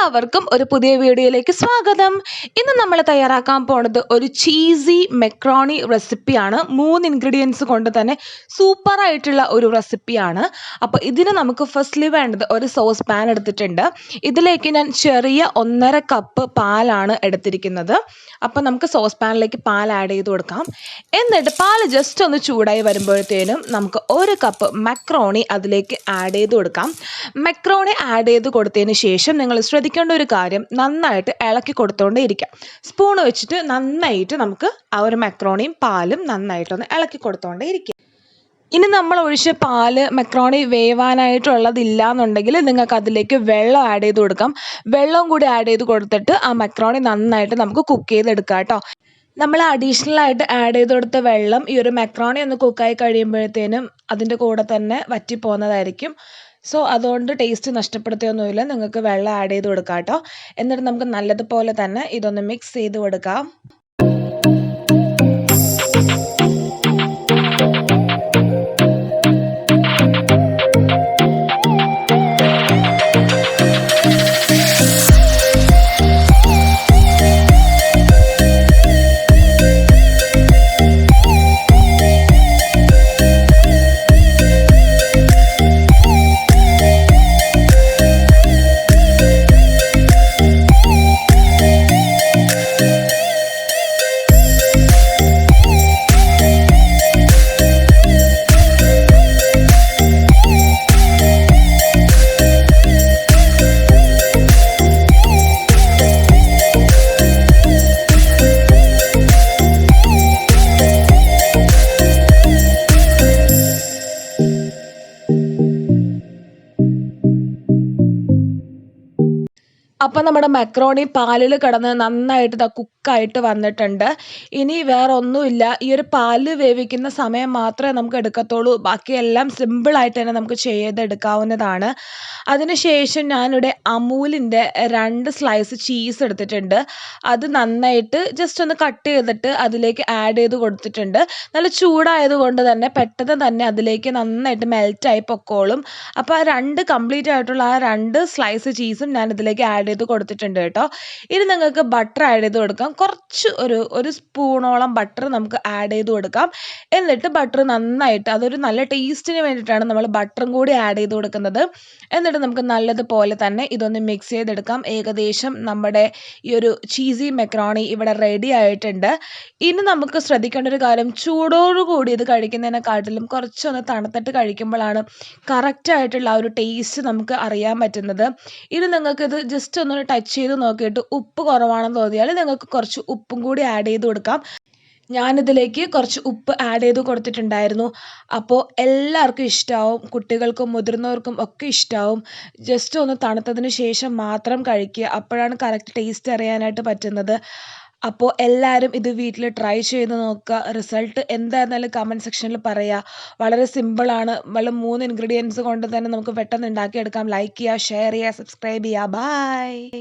എല്ലാവർക്കും ഒരു പുതിയ വീഡിയോയിലേക്ക് സ്വാഗതം. ഇന്ന് നമ്മൾ തയ്യാറാക്കാൻ പോണത് ഒരു ചീസി മെക്രോണി റെസിപ്പിയാണ്. 3 ഇൻഗ്രീഡിയൻസ് കൊണ്ട് തന്നെ സൂപ്പർ ആയിട്ടുള്ള ഒരു റെസിപ്പിയാണ്. അപ്പോൾ ഇതിന് നമുക്ക് ഫസ്റ്റ്ലി വേണ്ടത് ഒരു സോസ് പാൻ എടുത്തിട്ടുണ്ട്. ഇതിലേക്ക് ഞാൻ ചെറിയ 1.5 കപ്പ് പാലാണ് എടുത്തിരിക്കുന്നത്. അപ്പോൾ നമുക്ക് സോസ് പാനിലേക്ക് പാൽ ആഡ് ചെയ്ത് കൊടുക്കാം. എന്നിട്ട് പാൽ ജസ്റ്റ് ഒന്ന് ചൂടായി വരുമ്പോഴത്തേനും നമുക്ക് 1 കപ്പ് മെക്രോണി അതിലേക്ക് ആഡ് ചെയ്ത് കൊടുക്കാം. മെക്രോണി ആഡ് ചെയ്ത് കൊടുത്തതിന് ശേഷം നിങ്ങൾ ശ്രദ്ധിക്കേണ്ട ഒരു കാര്യം, നന്നായിട്ട് ഇളക്കി കൊടുത്തുകൊണ്ടേ ഇരിക്കാം. സ്പൂൺ വെച്ചിട്ട് നന്നായിട്ട് നമുക്ക് ആ ഒരു മെക്രോണിയും പാലും നന്നായിട്ടൊന്ന് ഇളക്കി കൊടുത്തുകൊണ്ടേ ഇരിക്കുക. ഇനി നമ്മൾ ഒഴിച്ച പാല് മെക്രോണി വേവാനായിട്ടുള്ളതില്ല എന്നുണ്ടെങ്കിൽ നിങ്ങൾക്ക് അതിലേക്ക് വെള്ളം ആഡ് ചെയ്ത് കൊടുക്കാം. വെള്ളം കൂടി ആഡ് ചെയ്ത് കൊടുത്തിട്ട് ആ മെക്രോണി നന്നായിട്ട് നമുക്ക് കുക്ക് ചെയ്തെടുക്കാം കേട്ടോ. നമ്മൾ അഡീഷണൽ ആയിട്ട് ആഡ് ചെയ്ത് കൊടുത്ത വെള്ളം ഈ ഒരു മെക്രോണി ഒന്ന് കുക്കായി കഴിയുമ്പോഴത്തേനും അതിൻ്റെ കൂടെ തന്നെ വറ്റിപ്പോകുന്നതായിരിക്കും. സോ അതുകൊണ്ട് ടേസ്റ്റ് നഷ്ടപ്പെടുത്തുകയൊന്നുമില്ല. നിങ്ങൾക്ക് വെള്ളം ആഡ് ചെയ്ത് കൊടുക്കാം കേട്ടോ. എന്നിട്ട് നമുക്ക് നല്ലതുപോലെ തന്നെ ഇതൊന്ന് മിക്സ് ചെയ്ത് കൊടുക്കാം. അപ്പം നമ്മുടെ മെക്രോണി പാലിൽ കിടന്ന് നന്നായിട്ട് കുക്കായിട്ട് വന്നിട്ടുണ്ട്. ഇനി വേറെ ഒന്നുമില്ല, ഈ ഒരു പാല് വേവിക്കുന്ന സമയം മാത്രമേ നമുക്ക് എടുക്കത്തുള്ളൂ. ബാക്കിയെല്ലാം സിമ്പിളായിട്ട് തന്നെ നമുക്ക് ചെയ്തെടുക്കാവുന്നതാണ്. അതിനുശേഷം ഞാനിവിടെ അമൂലിൻ്റെ 2 സ്ലൈസ് ചീസ് എടുത്തിട്ടുണ്ട്. അത് നന്നായിട്ട് ജസ്റ്റ് ഒന്ന് കട്ട് ചെയ്തിട്ട് അതിലേക്ക് ആഡ് ചെയ്ത് കൊടുത്തിട്ടുണ്ട്. നല്ല ചൂടായതുകൊണ്ട് തന്നെ പെട്ടെന്ന് തന്നെ അതിലേക്ക് നന്നായിട്ട് മെൽറ്റായി പൊക്കോളും. അപ്പോൾ ആ 2 കംപ്ലീറ്റ് ആയിട്ടുള്ള ആ 2 സ്ലൈസ് ചീസും ഞാൻ ഇതിലേക്ക് ആഡ് ചെയ്ത് കൊടുത്തിട്ടുണ്ട് കേട്ടോ. ഇനി നിങ്ങൾക്ക് ബട്ടർ ആഡ് ചെയ്ത് കൊടുക്കാം. കുറച്ച് ഒരു സ്പൂണോളം ബട്ടർ നമുക്ക് ആഡ് ചെയ്ത് കൊടുക്കാം. എന്നിട്ട് ബട്ടർ നന്നായിട്ട്, അതൊരു നല്ല ടേസ്റ്റിന് വേണ്ടിയിട്ടാണ് നമ്മൾ ബട്ടറും കൂടി ആഡ് ചെയ്ത് കൊടുക്കുന്നത്. എന്നിട്ട് നമുക്ക് നല്ലതുപോലെ തന്നെ ഇതൊന്ന് മിക്സ് ചെയ്തെടുക്കാം. ഏകദേശം നമ്മുടെ ഈ ഒരു ചീസി മെക്രോണി ഇവിടെ റെഡി ആയിട്ടുണ്ട്. ഇനി നമുക്ക് ശ്രദ്ധിക്കേണ്ട ഒരു കാര്യം, ചൂടോടുകൂടി ഇത് കഴിക്കുന്നതിനെക്കാട്ടിലും കുറച്ചൊന്ന് തണുത്തിട്ട് കഴിക്കുമ്പോഴാണ് കറക്റ്റായിട്ടുള്ള ആ ഒരു ടേസ്റ്റ് നമുക്ക് അറിയാൻ പറ്റുന്നത്. ഇനി നിങ്ങൾക്കിത് ജസ്റ്റ് ഒന്ന് ടച്ച് ചെയ്ത് നോക്കിയിട്ട് ഉപ്പ് കുറവാണെന്ന് തോന്നിയാൽ നിങ്ങൾക്ക് കുറച്ച് ഉപ്പും കൂടി ആഡ് ചെയ്ത് കൊടുക്കാം. ഞാനിതിലേക്ക് കുറച്ച് ഉപ്പ് ആഡ് ചെയ്ത് കൊടുത്തിട്ടുണ്ടായിരുന്നു. അപ്പോൾ എല്ലാവർക്കും ഇഷ്ടമാവും, കുട്ടികൾക്കും മുതിർന്നവർക്കും ഒക്കെ ഇഷ്ടമാവും. ജസ്റ്റ് ഒന്ന് തണുത്തതിന് ശേഷം മാത്രം കഴിക്കുക, അപ്പോഴാണ് കറക്റ്റ് ടേസ്റ്റ് അറിയാനായിട്ട് പറ്റുന്നത്. അപ്പോൾ എല്ലാവരും ഇത് വീട്ടിൽ ട്രൈ ചെയ്ത് നോക്കുക. റിസൾട്ട് എന്തായിരുന്നാലും കമൻറ്റ് സെക്ഷനിൽ പറയുക. വളരെ സിമ്പിളാണ്. 3 ഇൻഗ്രീഡിയൻസ് കൊണ്ട് തന്നെ നമുക്ക് പെട്ടെന്ന് ഉണ്ടാക്കിയെടുക്കാം. ലൈക്ക് ചെയ്യുക, ഷെയർ ചെയ്യുക, സബ്സ്ക്രൈബ് ചെയ്യുക. ബൈ.